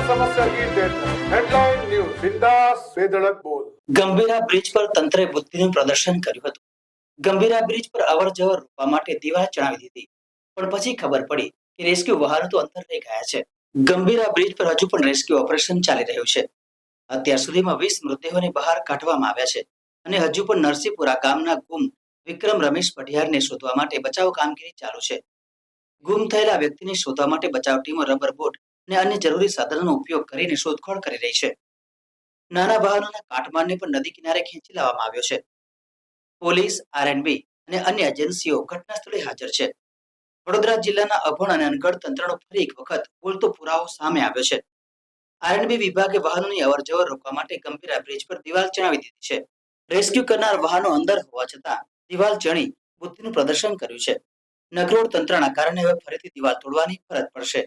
समस्या की deadline headline news बिंदास बेधड़क बोल। ગંભીરા બ્રિજ પર તંત્રે બુદ્ધિનું પ્રદર્શન કર્યું હતું. ગંભીરા બ્રિજ પર અવર જવર રોકવા માટે દિવાલ ચણાવી દીધી, પણ પછી ખબર પડી કે રેસ્ક્યુ વાહનો તો અંદર રહી ગયા છે. ગંભીરા બ્રિજ પર હજુ પણ રેસ્ક્યુ ઓપરેશન ચાલી રહ્યું છે. અત્યાર સુધીમાં 20 મૃતદેહોને બહાર કાઢવામાં આવ્યા છે અને હજુ પણ નરસિંહપુરા ગામના ગુમ વિક્રમ રમેશ પઢિયારને શોધવા માટે બચાવ કામગીરી ચાલુ છે. ગુમ થયેલા વ્યક્તિને શોધવા માટે બચાવ ટીમો રબર બોટ અને અન્ય જરૂરી સાધનોનો ઉપયોગ કરીને શોધખોળ કરી રહી છે. નાના વાહનોના કાટમાળને પણ નદી કિનારે ખેંચી લાવવામાં આવ્યો છે. પોલીસ, આરએનબી અને અન્ય એજન્સીઓ ઘટના સ્થળે હાજર છે. વડોદરા જિલ્લાના અભણ અને અનગઢ તંત્રનો ફરી એક વખત બોલતો પુરાવો સામે આવ્યો છે. આરએનબી વિભાગે વાહનોની અવરજવર રોકવા માટે ગંભીરા બ્રિજ પર દિવાલ ચણાવી દીધી છે. રેસ્ક્યુ કરનાર વાહનો અંદર હોવા છતાં દિવાલ ચણી બુદ્ધિનું પ્રદર્શન કર્યું છે. નકરોડ તંત્રના કારણે હવે ફરીથી દિવાલ તોડવાની ફરજ પડશે.